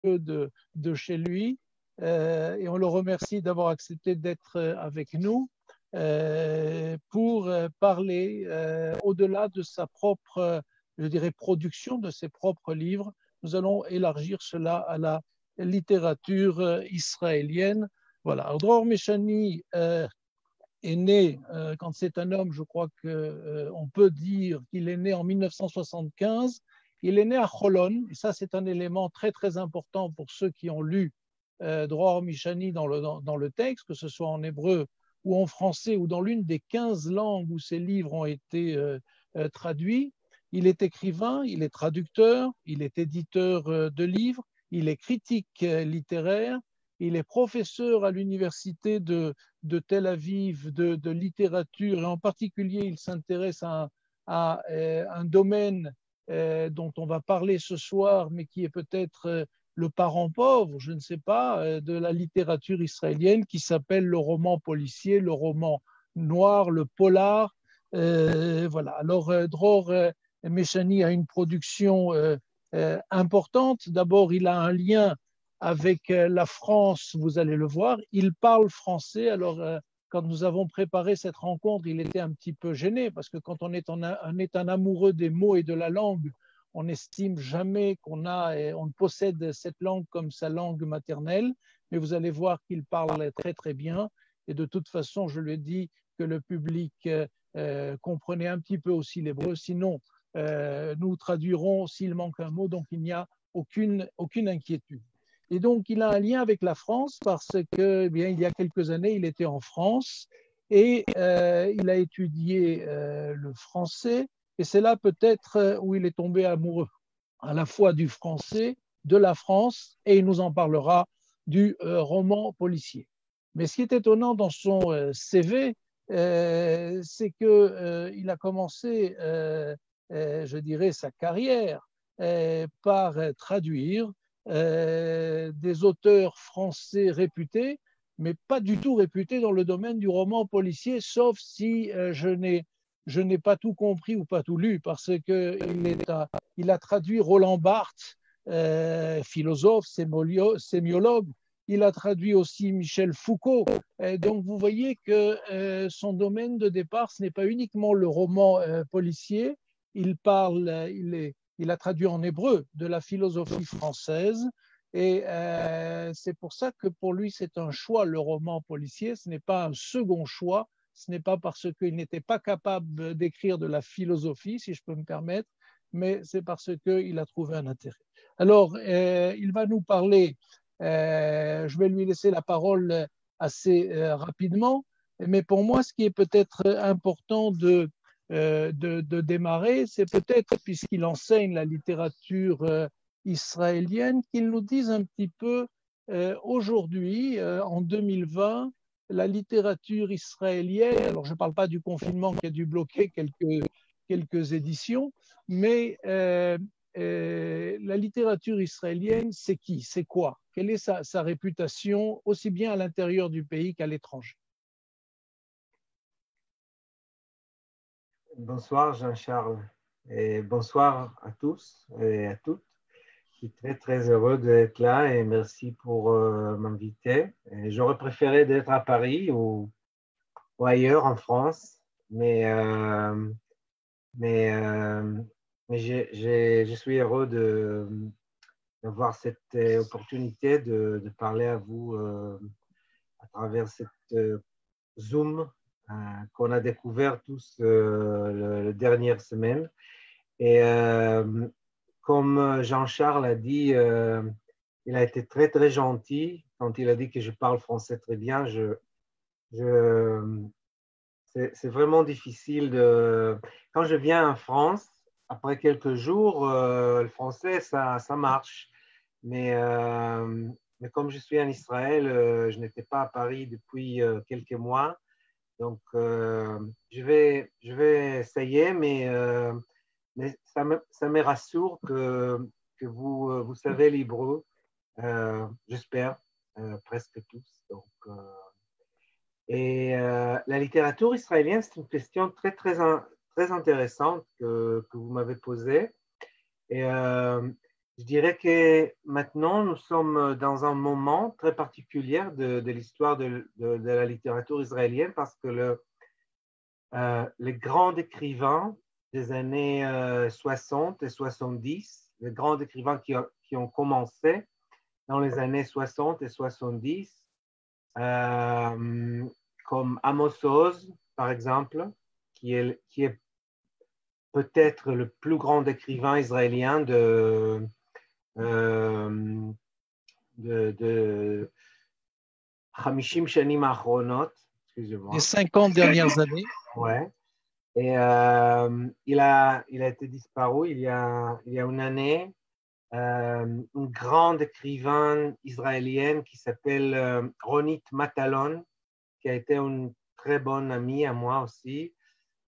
peu de chez lui et on le remercie d'avoir accepté d'être avec nous pour parler au-delà de sa propre, je dirais, production, de ses propres livres. Nous allons élargir cela à la littérature israélienne. Voilà. Alors, Dror Meshani est né, quand c'est un homme, je crois qu'on peut dire qu'il est né en 1975. Il est né à Holon, et ça c'est un élément très très important pour ceux qui ont lu Dror Meshani dans le texte, que ce soit en hébreu ou en français ou dans l'une des 15 langues où ses livres ont été traduits. Il est écrivain, il est traducteur, il est éditeur de livres, il est critique littéraire, il est professeur à l'université de Tel Aviv de littérature, et en particulier, il s'intéresse à un domaine dont on va parler ce soir, mais qui est peut-être le parent pauvre, je ne sais pas, de la littérature israélienne, qui s'appelle le roman policier, le roman noir, le polar. Voilà. Alors, Dror Meshani a une production importante. D'abord, il a un lien avec la France, vous allez le voir. Il parle français. Alors, quand nous avons préparé cette rencontre, il était un petit peu gêné parce que quand on est un amoureux des mots et de la langue, on n'estime jamais on ne possède cette langue comme sa langue maternelle. Mais vous allez voir qu'il parle très, très bien. Et de toute façon, je le dis que le public comprenait un petit peu aussi l'hébreu. Sinon, nous traduirons s'il manque un mot. Donc, il n'y a aucune inquiétude. Et donc, il a un lien avec la France parce que, eh bien, il y a quelques années, il était en France et il a étudié le français. Et c'est là peut-être où il est tombé amoureux à la fois du français, de la France, et il nous en parlera du roman policier. Mais ce qui est étonnant dans son CV, c'est qu'il a commencé, je dirais, sa carrière par traduire des auteurs français réputés, mais pas du tout réputés dans le domaine du roman policier, sauf si je n'ai pas tout compris ou pas tout lu, parce qu'il a traduit Roland Barthes, philosophe, sémiologue. Il a traduit aussi Michel Foucault. Donc vous voyez que son domaine de départ, ce n'est pas uniquement le roman policier. Il a traduit en hébreu de la philosophie française. Et c'est pour ça que pour lui, c'est un choix, le roman policier. Ce n'est pas un second choix. Ce n'est pas parce qu'il n'était pas capable d'écrire de la philosophie, si je peux me permettre, mais c'est parce qu'il a trouvé un intérêt. Alors, il va nous parler, je vais lui laisser la parole assez rapidement, mais pour moi, ce qui est peut-être important de démarrer, c'est peut-être, puisqu'il enseigne la littérature israélienne, qu'il nous dise un petit peu aujourd'hui, en 2020, la littérature israélienne, alors je ne parle pas du confinement qui a dû bloquer quelques éditions, mais la littérature israélienne, c'est qui? C'est quoi? Quelle est sa réputation, aussi bien à l'intérieur du pays qu'à l'étranger? Bonsoir Jean-Charles et bonsoir à tous et à toutes. Je suis très très heureux d'être là et merci pour m'inviter. J'aurais préféré d'être à Paris ou ailleurs en France, mais, mais, euh, mais je suis heureux d'avoir cette opportunité de parler à vous à travers cette Zoom qu'on a découvert tous la dernière semaine. Et comme Jean-Charles a dit, il a été très, très gentil quand il a dit que je parle français très bien. C'est vraiment difficile Quand je viens en France, après quelques jours, le français, ça marche. Mais, euh, mais comme je suis en Israël, je n'étais pas à Paris depuis quelques mois. Donc, je vais essayer, mais ça me rassure que vous savez l'hébreu, j'espère, presque tous. Donc, la littérature israélienne, c'est une question très, très intéressante que vous m'avez posée. Et Je dirais que maintenant, nous sommes dans un moment très particulier de l'histoire de la littérature israélienne parce que les grands écrivains des années 60 et 70, les grands écrivains qui ont commencé dans les années 60 et 70, comme Amos Oz, par exemple, qui est peut-être le plus grand écrivain israélien de Hamishim Shanim Achronot, Les excusez-moi. 50 dernières années. Ouais. Et il a été disparu il y a une année. Une grande écrivaine israélienne qui s'appelle Ronit Matalon, qui a été une très bonne amie à moi aussi,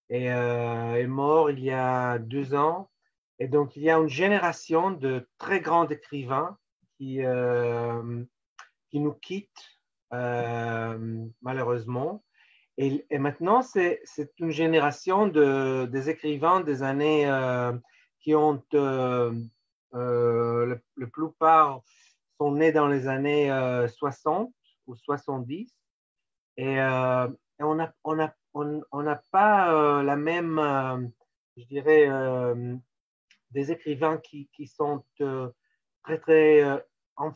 et est mort il y a 2 ans. Et donc, il y a une génération de très grands écrivains qui nous quittent, malheureusement. Et maintenant, c'est une génération des écrivains des années qui ont, la plupart sont nés dans les années 60 ou 70. Et on n'a pas la même, je dirais, des écrivains qui sont très, très en,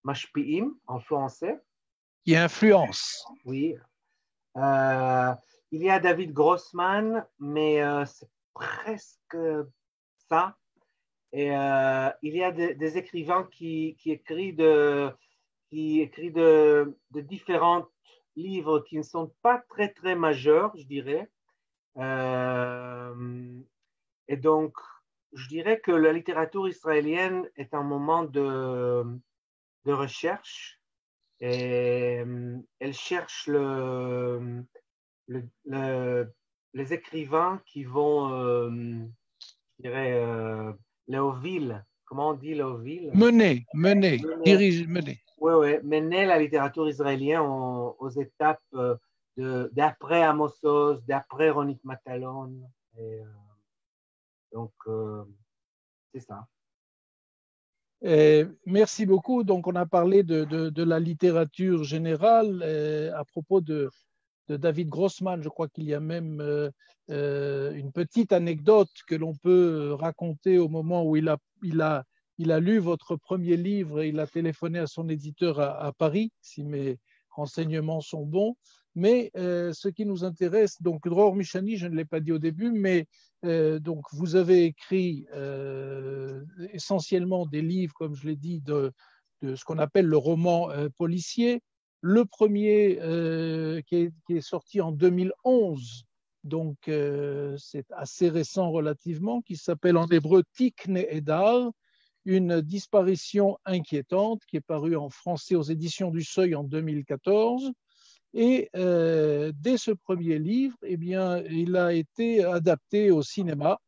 mashpi'im, influencés. Qui influence. Oui. Euh, il y a David Grossman, mais c'est presque ça. Et il y a des écrivains qui écrivent de différents livres qui ne sont pas très, très majeurs, je dirais. Et donc, je dirais que la littérature israélienne est un moment de recherche et elle cherche les écrivains qui vont, je dirais, Léoville. Comment on dit Léoville? Mener, Mener, dirige, mener. ouais, ouais, mener la littérature israélienne aux étapes d'après Amos Oz, d'après Ronit Matalon. Et, donc, c'est ça. Merci beaucoup. Donc, on a parlé de la littérature générale à propos de David Grossman. Je crois qu'il y a même une petite anecdote que l'on peut raconter au moment où il a lu votre premier livre et il a téléphoné à son éditeur à Paris, si mes renseignements sont bons. Mais ce qui nous intéresse, donc Dror Mishani, je ne l'ai pas dit au début, mais donc vous avez écrit essentiellement des livres, comme je l'ai dit, de ce qu'on appelle le roman policier. Le premier qui est sorti en 2011, donc c'est assez récent relativement, qui s'appelle en hébreu Tikne Edar, une disparition inquiétante, qui est paru en français aux éditions du Seuil en 2014. Et dès ce premier livre, eh bien, il a été adapté au cinéma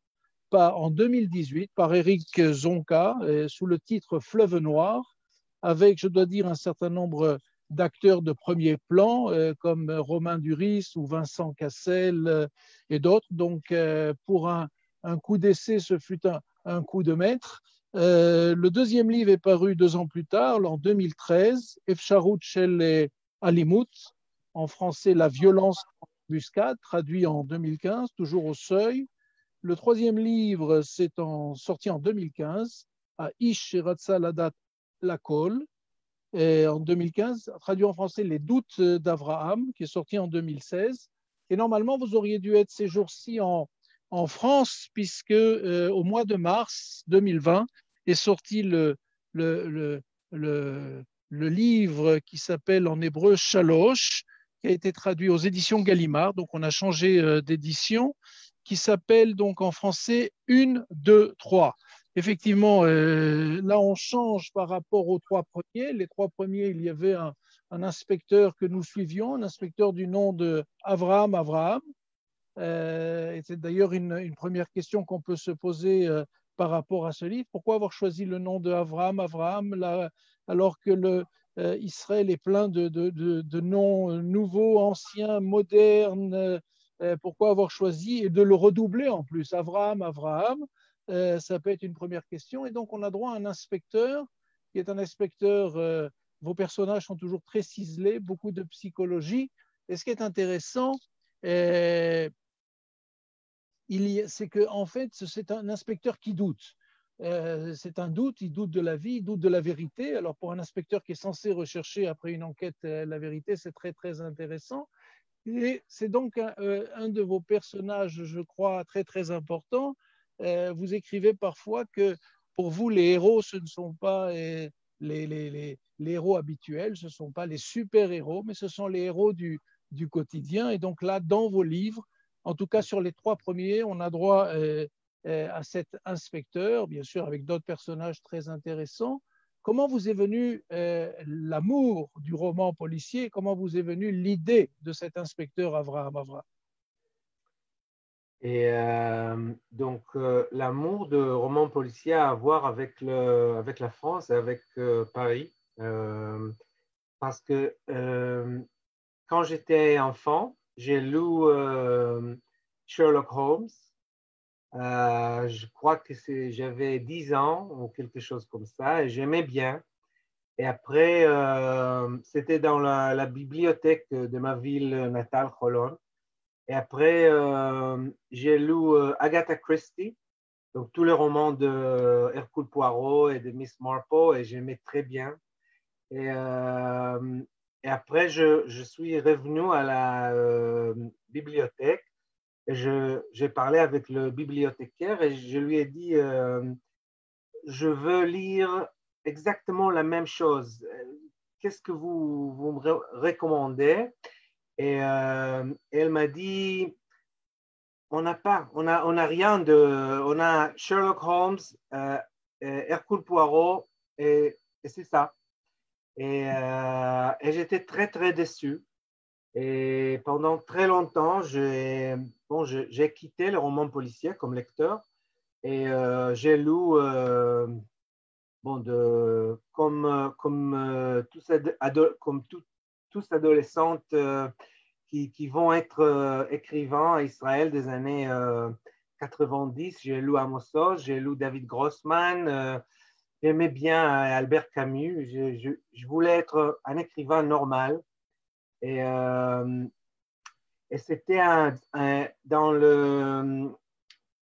en 2018 par Eric Zonka sous le titre Fleuve Noir, avec, je dois dire, un certain nombre d'acteurs de premier plan, comme Romain Duris ou Vincent Cassel et d'autres. Donc, pour un coup d'essai, ce fut un coup de maître. Le deuxième livre est paru 2 ans plus tard, en 2013, Efsharut Shel Alimut, en français La violence en embuscade, traduit en 2015, toujours au Seuil. Le troisième livre, sorti en 2015, à Ish Ratza Ladat Lakol, et en 2015, traduit en français Les doutes d'Abraham, qui est sorti en 2016. Et normalement, vous auriez dû être ces jours-ci en France, puisque au mois de mars 2020 est sorti le livre qui s'appelle en hébreu Shalosh, qui a été traduit aux éditions Gallimard. Donc, on a changé d'édition, qui s'appelle donc en français 1, 2, 3. Effectivement, là, on change par rapport aux 3 premiers. Les 3 premiers, il y avait un inspecteur que nous suivions, un inspecteur du nom de Avraham. Et c'est d'ailleurs une première question qu'on peut se poser par rapport à ce livre. Pourquoi avoir choisi le nom de Avraham, là, alors que Israël est plein de noms nouveaux, anciens, modernes? Pourquoi avoir choisi et de le redoubler en plus, Avraham? Ça peut être une première question. Et donc, on a droit à un inspecteur qui est un inspecteur. Vos personnages sont toujours très ciselés, beaucoup de psychologie. Et ce qui est intéressant, c'est qu'en fait, c'est un inspecteur qui doute. C'est un doute, il doute de la vie, il doute de la vérité. Alors, pour un inspecteur qui est censé rechercher après une enquête la vérité, c'est très, très intéressant. Et c'est donc un de vos personnages, je crois, très, très important. Vous écrivez parfois que pour vous, les héros, ce ne sont pas les héros habituels, ce ne sont pas les super-héros, mais ce sont les héros du quotidien. Et donc là, dans vos livres, en tout cas sur les 3 premiers, on a droit à cet inspecteur, bien sûr avec d'autres personnages très intéressants. Comment vous est venu l'amour du roman policier? Comment vous est venue l'idée de cet inspecteur Avraham Avra? Et donc, l'amour de roman policier a à voir avec, avec la France et avec Paris. Parce que quand j'étais enfant, j'ai lu Sherlock Holmes. Je crois que j'avais 10 ans ou quelque chose comme ça et j'aimais bien. Et après, c'était dans la bibliothèque de ma ville natale, Holon. Et après, j'ai lu Agatha Christie, donc tous les romans de Hercule Poirot et de Miss Marple, et j'aimais très bien. Et, et après, je suis revenu à la bibliothèque et j'ai parlé avec le bibliothécaire et je lui ai dit, je veux lire exactement la même chose. Qu'est-ce que vous me recommandez? Et elle m'a dit, on a rien de, on a Sherlock Holmes, Hercule Poirot, et c'est ça. Et j'étais très, très déçu. Et pendant très longtemps, j'ai quitté le roman policier comme lecteur et j'ai lu comme tous adolescentes qui vont être écrivains à Israël des années 90. J'ai lu Amos Oz, j'ai lu David Grossman, j'aimais bien Albert Camus. Je voulais être un écrivain normal. Et, et c'était dans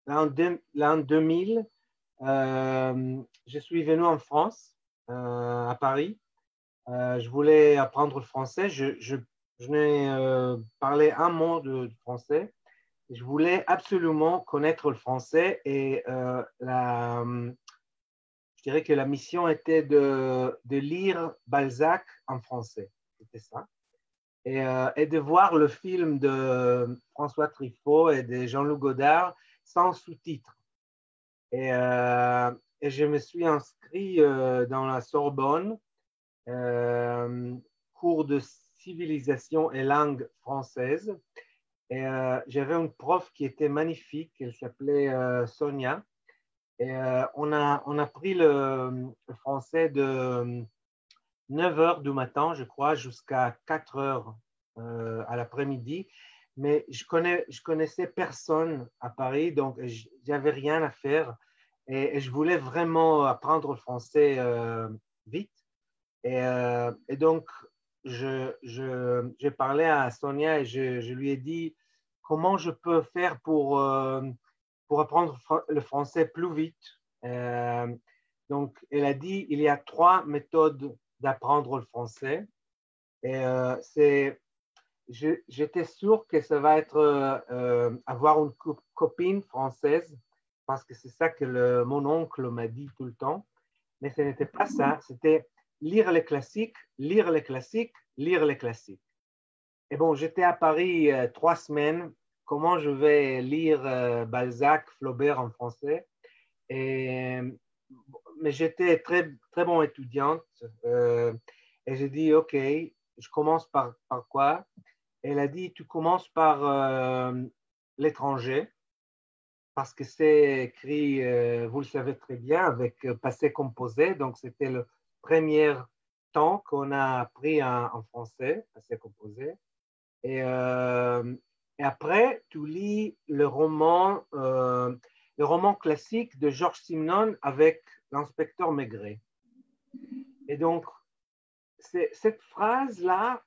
l'an 2000, je suis venu en France, à Paris. Je voulais apprendre le français. Je n'ai parlé un mot de français. Je voulais absolument connaître le français et je dirais que la mission était de lire Balzac en français. C'était ça. Et de voir le film de François Truffaut et de Jean-Luc Godard sans sous-titres. Et, et je me suis inscrit dans la Sorbonne, cours de civilisation et langue française. Et j'avais une prof qui était magnifique, elle s'appelait Sonia. Et on a pris le français de 9 heures du matin, je crois, jusqu'à 4 heures à l'après-midi. Mais je connaissais personne à Paris, donc j'avais rien à faire. Et je voulais vraiment apprendre le français vite. Et donc, j'ai parlé à Sonia et je lui ai dit comment je peux faire pour apprendre le français plus vite. Donc, elle a dit il y a 3 méthodes d'apprendre le français. Et j'étais sûr que ça va être avoir une copine française parce que c'est ça que mon oncle m'a dit tout le temps. Mais ce n'était pas ça, c'était lire les classiques, lire les classiques, lire les classiques. Et bon, j'étais à Paris 3 semaines. Comment je vais lire Balzac, Flaubert en français? Et, mais j'étais très, très bon étudiante. Et j'ai dit, OK, je commence par quoi? Elle a dit, tu commences par l'étranger, parce que c'est écrit, vous le savez très bien, avec passé composé. Donc, c'était le premier temps qu'on a appris en français, passé composé. Et, et après, tu lis le roman le roman classique de Georges Simenon avec l'inspecteur Maigret. Et donc, cette phrase-là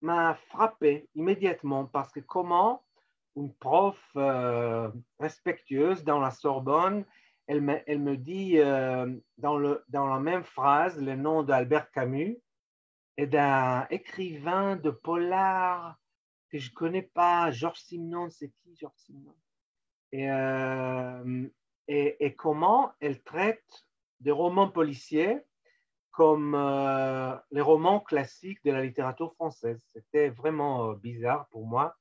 m'a frappé immédiatement parce que comment une prof respectueuse dans la Sorbonne, elle me dit dans la même phrase le nom d'Albert Camus et d'un écrivain de polar que je ne connais pas, Georges Simenon, c'est qui Georges Simenon? Et comment elle traite des romans policiers comme les romans classiques de la littérature française. C'était vraiment bizarre pour moi,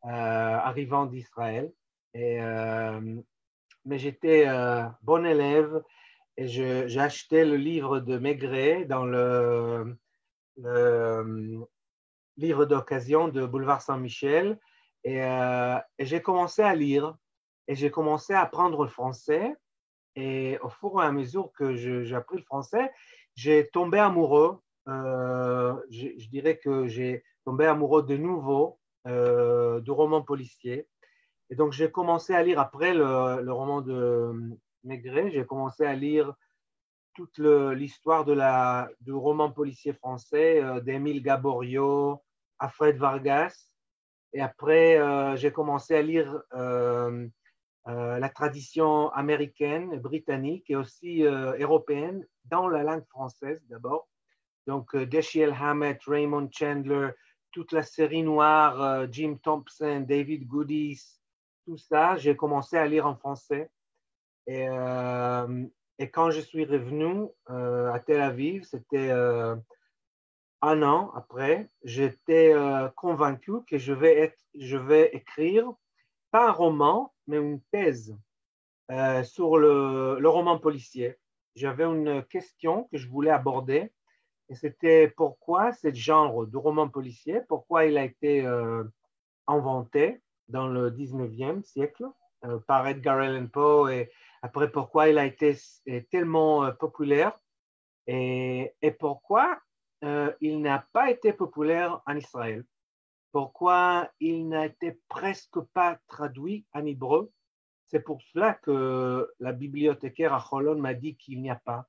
arrivant d'Israël. Mais j'étais bon élève et j'ai acheté le livre de Maigret dans le livre d'occasion de Boulevard Saint-Michel et j'ai commencé à lire et j'ai commencé à apprendre le français. Et au fur et à mesure que j'ai appris le français, j'ai tombé amoureux. Je dirais que j'ai tombé amoureux de nouveau du roman policier. Et donc, j'ai commencé à lire, après le roman de Maigret, j'ai commencé à lire toute l'histoire du roman policier français, d'Émile Gaboriau, Alfred Vargas. Et après, j'ai commencé à lire la tradition américaine, britannique et aussi européenne dans la langue française d'abord. Donc, Dashiell Hammett, Raymond Chandler, toute la série noire, Jim Thompson, David Goodies, tout ça, j'ai commencé à lire en français. Et quand je suis revenu à Tel Aviv, c'était un an après, j'étais convaincu que je vais écrire, pas un roman, mais une thèse sur le roman policier. J'avais une question que je voulais aborder et c'était pourquoi ce genre de roman policier, pourquoi il a été inventé dans le 19e siècle par Edgar Allan Poe et après pourquoi il a été tellement populaire et pourquoi il n'a pas été populaire en Israël. Pourquoi il n'a été presque pas traduit en hébreu. C'est pour cela que la bibliothécaire à Holon m'a dit qu'il n'y a pas.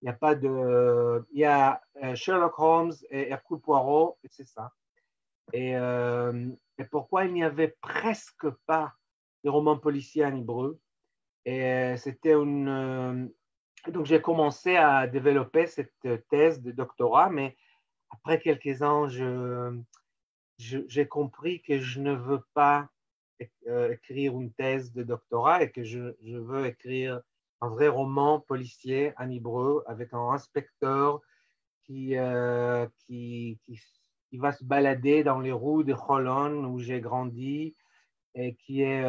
Il n'y a pas de. Il y a Sherlock Holmes et Hercule Poirot, et c'est ça. Et pourquoi il n'y avait presque pas de romans policiers en hébreu. Et c'était une. Donc j'ai commencé à développer cette thèse de doctorat, mais après quelques ans, j'ai compris que je ne veux pas écrire une thèse de doctorat et que je veux écrire un vrai roman policier en hébreu avec un inspecteur qui va se balader dans les rues de Holon où j'ai grandi et qui est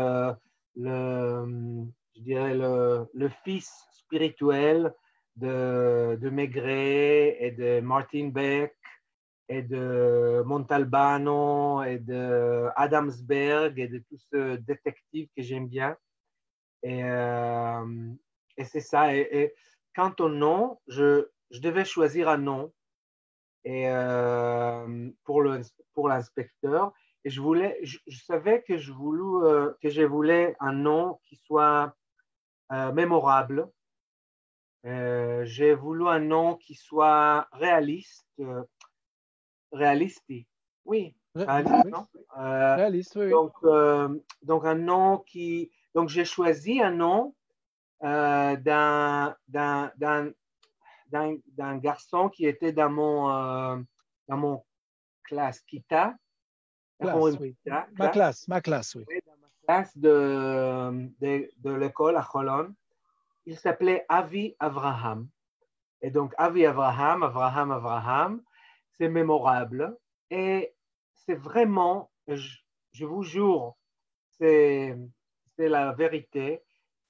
je dirais le fils spirituel de Maigret et de Martin Beck et de Montalbano et de Adamsberg et de tous ce détectives que j'aime bien. Et c'est ça. Et quant au nom, je devais choisir un nom et, pour l'inspecteur. Et je savais que je voulais un nom qui soit mémorable. J'ai voulu un nom qui soit réaliste. Réaliste, oui, réaliste, Oui, non? réaliste, oui. Donc, un nom qui. Donc, j'ai choisi un nom d'un garçon qui était dans mon classe, Kita. Classe, oui. Ma classe, oui. Oui, dans ma classe de l'école à Holon. Il s'appelait Avi Avraham. Et donc, Avi Avraham, Avraham, c'est mémorable. Et c'est vraiment, je vous jure, c'est la vérité,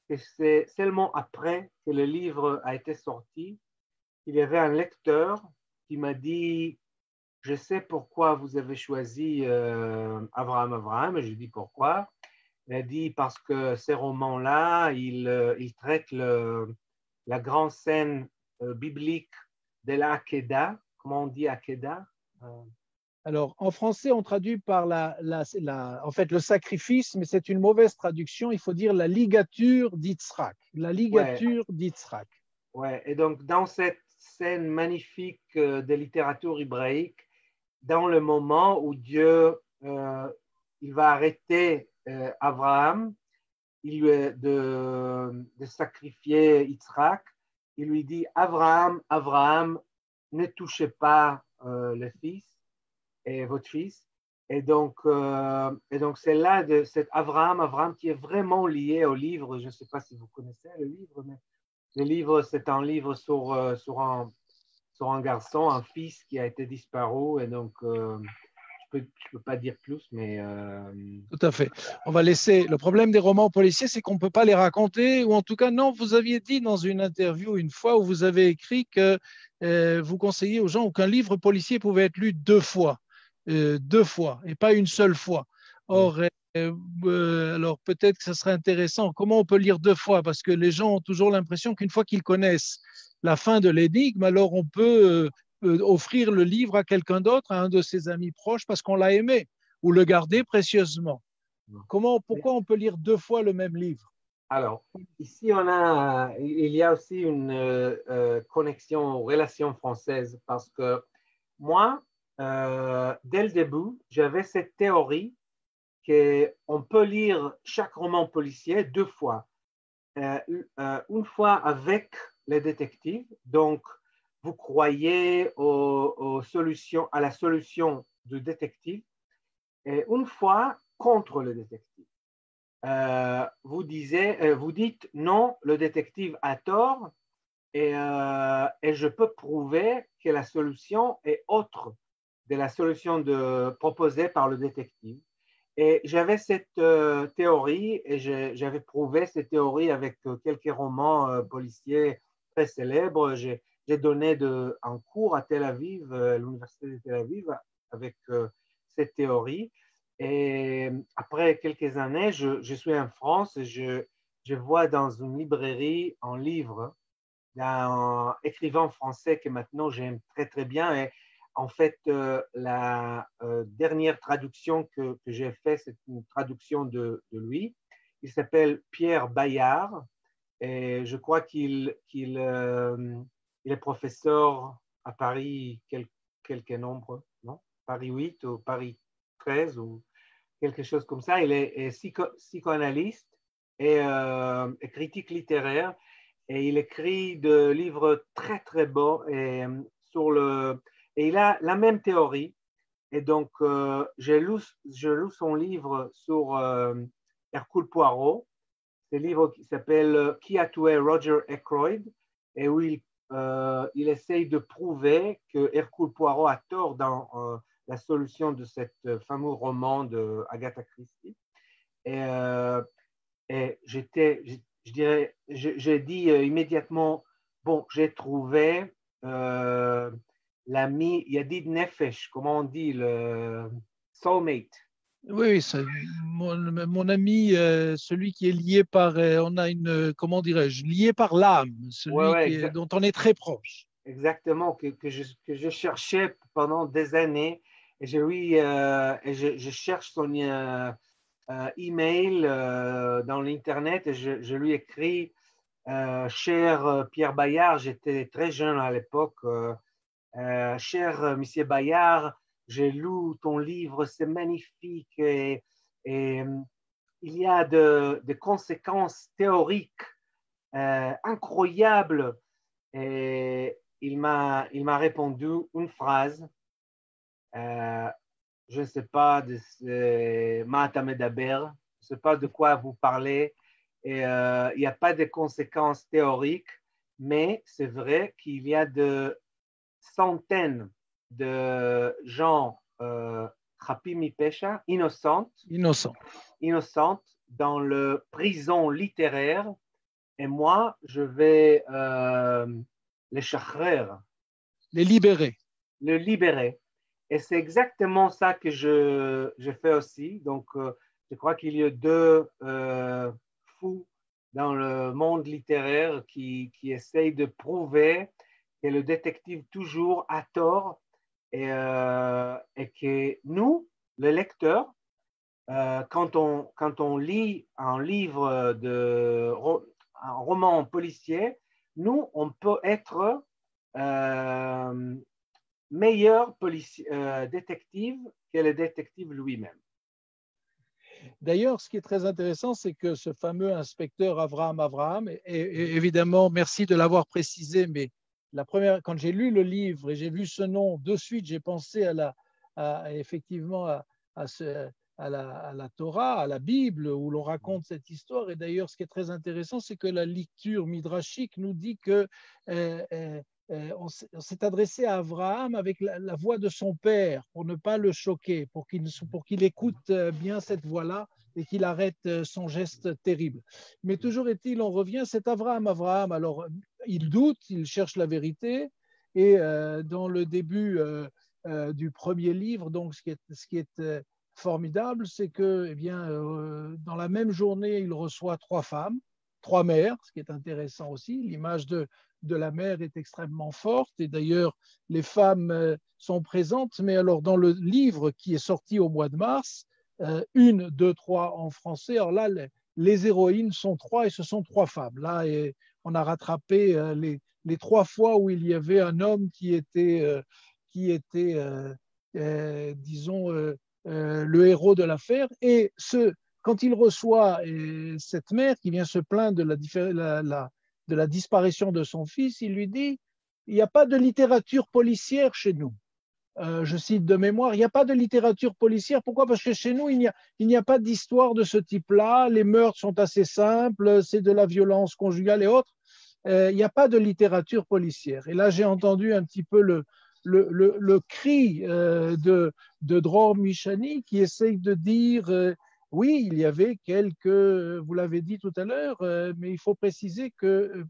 que c'est seulement après que le livre a été sorti, il y avait un lecteur qui m'a dit, je sais pourquoi vous avez choisi Avraham. Et je lui dis pourquoi. Il a dit parce que ces romans-là, ils traitent la grande scène biblique de la Akedah. Comment on dit Akedah? Alors, en français, on traduit par en fait, le sacrifice, mais c'est une mauvaise traduction. Il faut dire la ligature d'Yitzhak. La Ouais, ligature d'Yitzhak. ouais. Et donc, dans cette scène magnifique de littérature hébraïque, dans le moment où Dieu il va arrêter Abraham de sacrifier Yitzhak, il lui dit Abraham, Abraham, ne touchez pas le fils et votre fils. Et donc c'est là de cet Abraham qui est vraiment lié au livre. Je ne sais pas si vous connaissez le livre, mais le livre, c'est un livre sur un garçon, un fils qui a été disparu. Et donc, je ne peux pas dire plus, mais Tout à fait. On va laisser. Le problème des romans policiers, c'est qu'on ne peut pas les raconter, ou en tout cas, non, vous aviez dit dans une interview une fois où vous avez écrit que vous conseillez aux gens qu'un livre policier pouvait être lu deux fois, et pas une seule fois. Or, alors peut-être que ce serait intéressant. Comment on peut lire deux fois? Parce que les gens ont toujours l'impression qu'une fois qu'ils connaissent la fin de l'énigme, alors on peut offrir le livre à quelqu'un d'autre, à un de ses amis proches, parce qu'on l'a aimé ou le garder précieusement. Pourquoi on peut lire deux fois le même livre? alors, ici, il y a aussi une connexion, relation française, parce que moi, dès le début, j'avais cette théorie qu'on peut lire chaque roman policier deux fois. Euh, une fois avec les détectives, donc vous croyez aux solutions, à la solution du détective, et une fois contre le détective. Vous dites non, le détective a tort et je peux prouver que la solution est autre de la solution proposée par le détective. Et j'avais cette théorie et j'avais prouvé cette théorie avec quelques romans policiers très célèbres. J'ai donné un cours à Tel Aviv, à l'université de Tel Aviv, avec cette théorie. Et après quelques années, je suis en France et je vois dans une librairie un livre d'un écrivain français que maintenant j'aime très très bien. Et en fait, la dernière traduction que j'ai faite, c'est une traduction de lui. Il s'appelle Pierre Bayard et je crois qu'il est professeur à Paris, quelques nombres, non? Paris 8 ou Paris 13 ou quelque chose comme ça. Il est psychoanalyste et critique littéraire et il écrit des livres très très beaux et il a la même théorie. Et donc, j'ai lu son livre sur Hercule Poirot. C'est un livre qui s'appelle Qui a tué Roger Ackroyd et où il essaye de prouver que Hercule Poirot a tort dans la solution de ce fameux roman de Agatha Christie. Et, et je dirais, j'ai dit immédiatement, bon, j'ai trouvé l'ami Yadid Nefesh, comment on dit, le soulmate. Oui, mon ami, celui qui est lié par, on a comment dirais-je, lié par l'âme, Ouais, celui ouais, dont on est très proche. exactement, que je cherchais pendant des années. Et je cherche son email dans l'Internet et je lui écris, cher Pierre Bayard, j'étais très jeune à l'époque, cher Monsieur Bayard, j'ai lu ton livre, c'est magnifique et il y a des conséquences théoriques incroyables. Et il m'a répondu une phrase, euh, je ne sais pas, Mata Medaber, je ne sais pas de quoi vous parlez, et il n'y a pas de conséquences théoriques, mais c'est vrai qu'il y a de centaines de gens Chapim Pesha, Innocent. innocentes dans le prison littéraire, et moi, je vais les chahrer, Les libérer. le libérer. Et c'est exactement ça que je fais aussi. Donc, je crois qu'il y a deux fous dans le monde littéraire qui essayent de prouver que le détective toujours a tort et que nous, les lecteurs, quand on lit un livre un roman policier, nous, on peut être meilleur détective que le détective lui-même. D'ailleurs, ce qui est très intéressant, c'est que ce fameux inspecteur Avraham, et évidemment, merci de l'avoir précisé, mais quand j'ai lu le livre et j'ai vu ce nom, de suite, j'ai pensé effectivement à la Torah, à la Bible, où l'on raconte cette histoire. Et d'ailleurs, ce qui est très intéressant, c'est que la lecture midrashique nous dit que on s'est adressé à Abraham avec la voix de son père pour ne pas le choquer, pour qu'il écoute bien cette voix-là et qu'il arrête son geste terrible. Mais toujours est-il, on revient, c'est Abraham. Alors, il doute, il cherche la vérité, et dans le début du premier livre, donc ce qui est formidable, c'est que, eh bien, dans la même journée, il reçoit 3 femmes, 3 mères, ce qui est intéressant aussi. L'image de la mère est extrêmement forte, et d'ailleurs, les femmes sont présentes, mais alors dans le livre qui est sorti au mois de mars, 1, 2, 3 en français, alors là, les héroïnes sont 3 et ce sont 3 femmes. Là, et on a rattrapé les 3 fois où il y avait un homme qui était disons, le héros de l'affaire. Et quand il reçoit cette mère qui vient se plaindre de la disparition de son fils, il lui dit, il n'y a pas de littérature policière chez nous. Je cite de mémoire, il n'y a pas de littérature policière. Pourquoi? Parce que chez nous, il n'y a pas d'histoire de ce type-là. Les meurtres sont assez simples, c'est de la violence conjugale et autres. Il n'y a pas de littérature policière. Et là, j'ai entendu un petit peu le cri de Dror Michani qui essaye de dire oui, il y avait vous l'avez dit tout à l'heure, mais il faut préciser que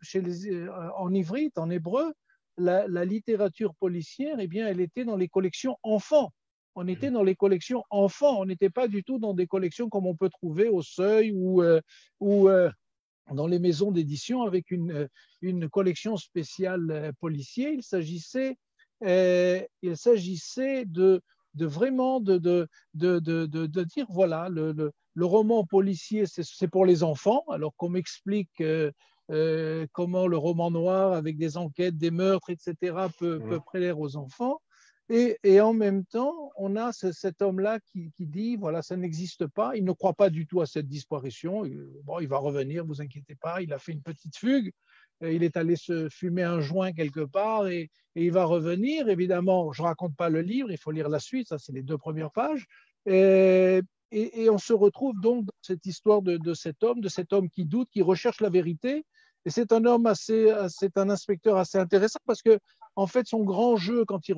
en ivrite, en hébreu, la littérature policière, eh bien, elle était dans les collections enfants. On était dans les collections enfants, on n'était pas du tout dans des collections comme on peut trouver au Seuil ou dans les maisons d'édition avec une collection spéciale policier. Il s'agissait vraiment de dire, voilà, le roman policier, c'est pour les enfants, alors qu'on m'explique comment le roman noir, avec des enquêtes, des meurtres, etc., peut plaire aux enfants. Et en même temps, on a cet homme-là qui dit, voilà, ça n'existe pas. Il ne croit pas du tout à cette disparition. Bon, il va revenir, vous inquiétez pas. Il a fait une petite fugue. Il est allé se fumer un joint quelque part et il va revenir. Évidemment, je ne raconte pas le livre, il faut lire la suite. Ça, c'est les 2 premières pages. Et on se retrouve donc dans cette histoire de cet homme qui doute, qui recherche la vérité. Et c'est un inspecteur assez intéressant parce que, en fait, son grand jeu, quand il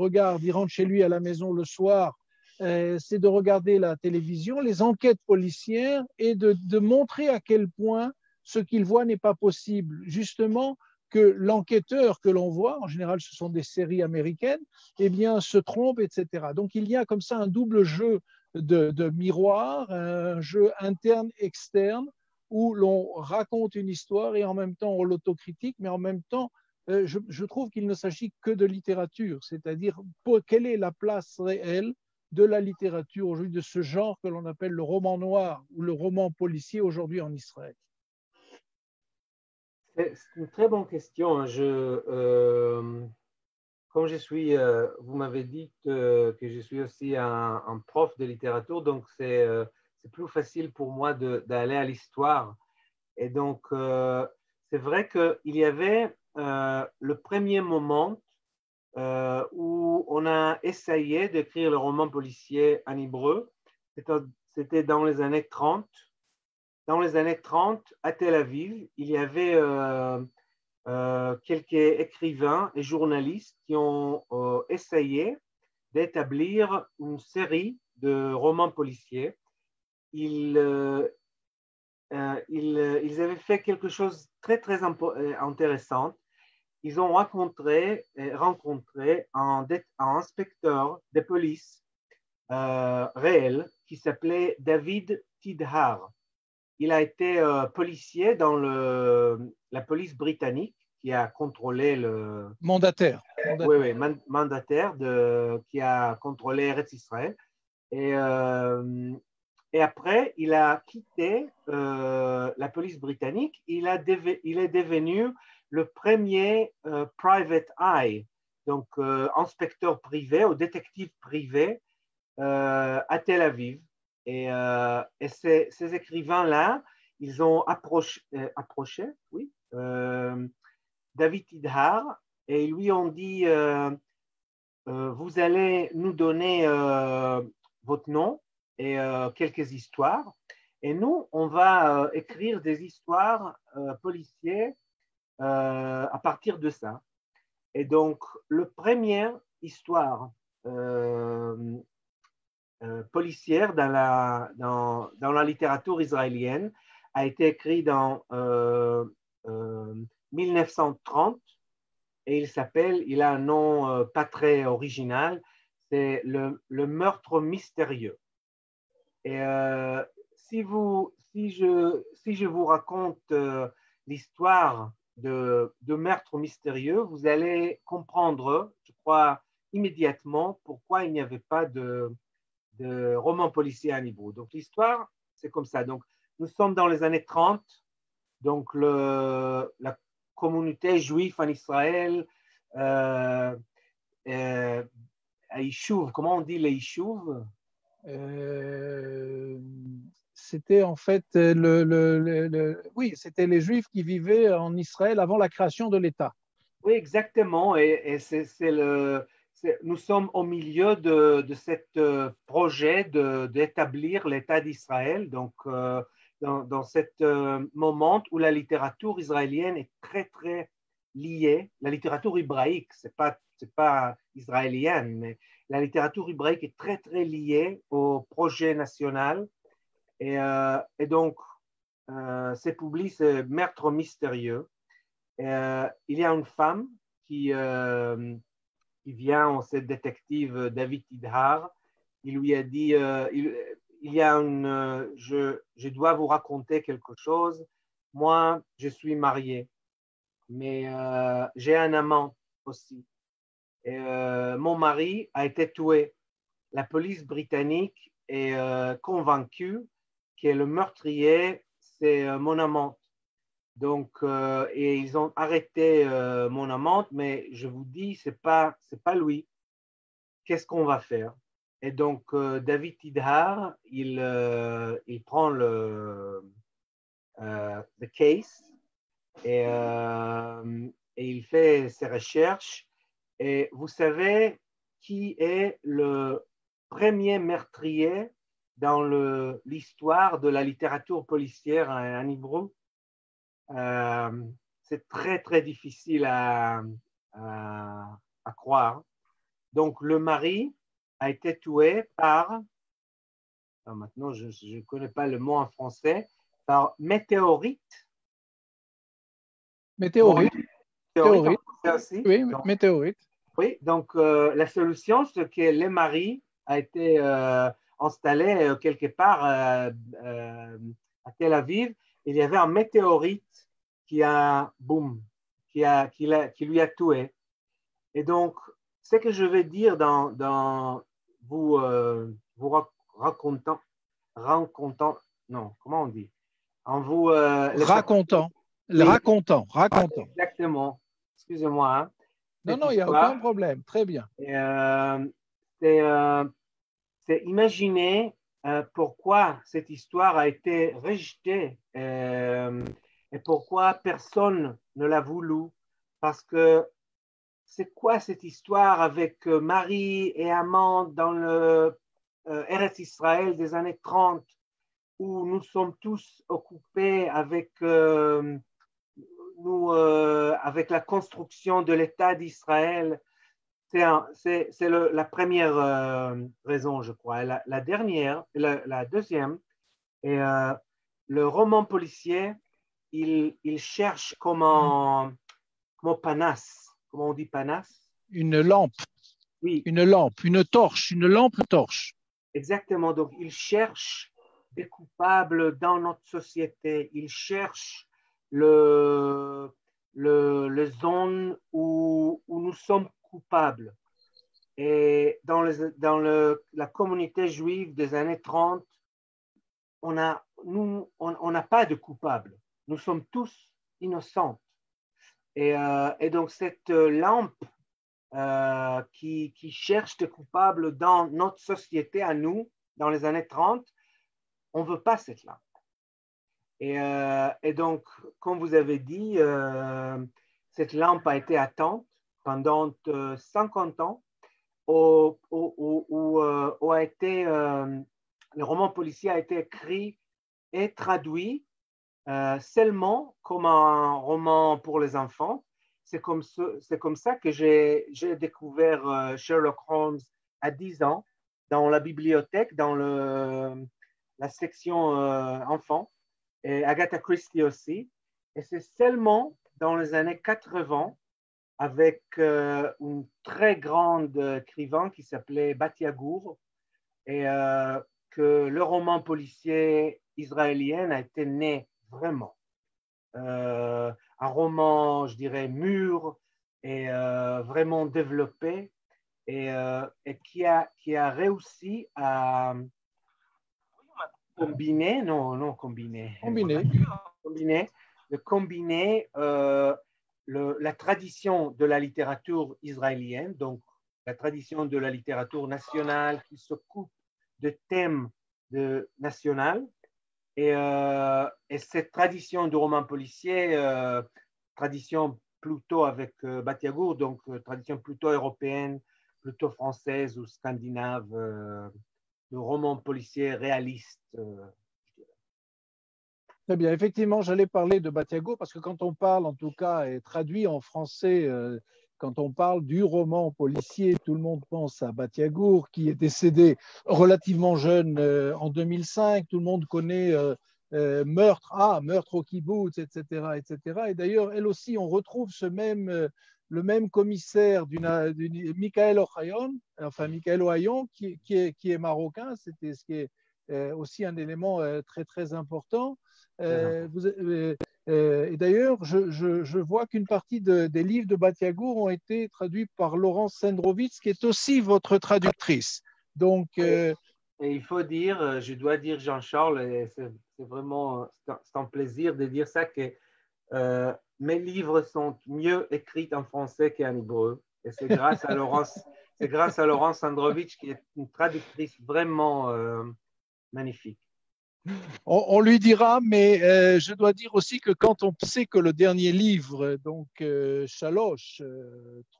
rentre chez lui à la maison le soir, c'est de regarder la télévision, les enquêtes policières et de montrer à quel point ce qu'il voit n'est pas possible. Justement, que l'enquêteur que l'on voit, en général ce sont des séries américaines, eh bien, se trompe, etc. Donc il y a comme ça un double jeu de miroir, un jeu interne-externe, où l'on raconte une histoire et en même temps on l'autocritique, mais en même temps, je trouve qu'il ne s'agit que de littérature, c'est-à-dire quelle est la place réelle de la littérature aujourd'hui, de ce genre que l'on appelle le roman noir ou le roman policier aujourd'hui en Israël. C'est une très bonne question. Comme vous m'avez dit que je suis aussi un prof de littérature, donc c'est plus facile pour moi d'aller à l'histoire. Et donc, c'est vrai qu'il y avait le premier moment où on a essayé d'écrire le roman policier en hébreu. C'était dans les années 30. Dans les années 30, à Tel Aviv, il y avait quelques écrivains et journalistes qui ont essayé d'établir une série de romans policiers. Ils avaient fait quelque chose de très, très intéressant. Ils ont rencontré un inspecteur de police réel qui s'appelait David Tidhar. Il a été policier dans la police britannique qui a contrôlé le… Mandataire. Oui, oui, mandataire qui a contrôlé Eretz Israël. Et après, il a quitté la police britannique. Il est devenu le premier private eye, donc inspecteur privé ou détective privé à Tel Aviv. Et ces écrivains-là, ils ont approché oui, David Tidhar et ils lui ont dit vous allez nous donner votre nom et quelques histoires. Et nous, on va écrire des histoires policières à partir de ça. Et donc, la première histoire policière dans la littérature israélienne a été écrite en 1930 et il a un nom pas très original, c'est le meurtre mystérieux. Et si je vous raconte l'histoire de meurtre mystérieux, vous allez comprendre, je crois, immédiatement pourquoi il n'y avait pas de roman policier en hébreu. Donc l'histoire, c'est comme ça. Donc nous sommes dans les années 30, donc la communauté juive en Israël, Aïchouv, comment on dit les Aïchouv? C'était en fait oui, c'était les Juifs qui vivaient en Israël avant la création de l'État. Oui, exactement. Et nous sommes au milieu de ce projet d'établir l'État d'Israël. Donc, dans ce moment où la littérature israélienne est très, très liée, la littérature hébraïque, c'est pas israélienne, mais la littérature hébraïque est très, très liée au projet national. Et donc, c'est publié ce meurtre mystérieux. Il y a une femme qui vient, cette détective David Tidhar. Il lui a dit il y a je dois vous raconter quelque chose. Moi, je suis marié, mais j'ai un amant aussi. Et mon mari a été tué. La police britannique est convaincue que le meurtrier, c'est mon amant. Donc, et ils ont arrêté mon amante, mais je vous dis, c'est pas lui. Qu'est-ce qu'on va faire? Et donc, David Tidhar, il prend le case et il fait ses recherches. Et vous savez qui est le premier meurtrier dans l'histoire de la littérature policière en hébreu? C'est très, très difficile à croire. Donc, le mari a été tué par, maintenant je ne connais pas le mot en français, par météorite. Météorite. Météorite. Oui, donc, météorite. Oui, donc la solution, c'est que le mari a été installé quelque part à Tel Aviv. Il y avait un météorite qui lui a tué. Et donc, ce que je vais dire dans vous racontant, non, comment on dit? En vous racontant. Exactement. Excusez-moi. Hein. Non, il n'y a aucun problème. Très bien. C'est imaginer pourquoi cette histoire a été rejetée et pourquoi personne ne l'a voulu. Parce que c'est quoi cette histoire avec Marie et amant dans le Eretz Israël des années 30 où nous sommes tous occupés avec avec la construction de l'État d'Israël. C'est la première raison, je crois. La dernière, la deuxième, est le roman policier, il cherche comment panasse. Comment on dit panasse? Une lampe. Oui. Une lampe, une torche, une lampe-torche. Exactement. Donc, il cherche des coupables dans notre société. Il cherche le zone où nous sommes coupables. Et la communauté juive des années 30, on n'a pas de coupables. Nous sommes tous innocents. Et donc, cette lampe qui cherche des coupables dans notre société à nous, dans les années 30, on ne veut pas cette lampe. Et donc, comme vous avez dit, cette lampe a été atteinte pendant 50 ans où le roman policier a été écrit et traduit seulement comme un roman pour les enfants. C'est comme ça que j'ai découvert Sherlock Holmes à 10 ans dans la bibliothèque, dans la section enfants, et Agatha Christie aussi. Et c'est seulement dans les années 80, avec une très grande écrivain qui s'appelait Batia Gour, et que le roman policier israélien a été né vraiment. Un roman, je dirais, mûr et vraiment développé, et qui a réussi à combiner, la tradition de la littérature israélienne, donc la tradition de la littérature nationale qui se coupe de thèmes nationaux, et cette tradition du roman policier, tradition plutôt avec Batiagour, donc tradition plutôt européenne, plutôt française ou scandinave, de roman policier réaliste. Très bien. Effectivement, j'allais parler de Batiago parce que quand on parle, en tout cas, et traduit en français, quand on parle du roman policier, tout le monde pense à Batiagour qui est décédé relativement jeune en 2005. Tout le monde connaît meurtre au kibbutz, etc., etc. Et d'ailleurs, elle aussi, on retrouve le même commissaire Michael Ohayon, enfin Michael Ohayon, qui est marocain. C'était ce qui est aussi un élément très très important. Et d'ailleurs, je vois qu'une partie des livres de Batiagour ont été traduits par Laurence Sendrovitz, qui est aussi votre traductrice. Donc, et il faut dire, je dois dire, Jean-Charles, c'est vraiment c'est un plaisir de dire ça, que mes livres sont mieux écrits en français qu'en hébreu. Et c'est grâce à Laurence Sendrovitz, qui est une traductrice vraiment magnifique. on lui dira, mais je dois dire aussi que quand on sait que le dernier livre, donc Chaloche,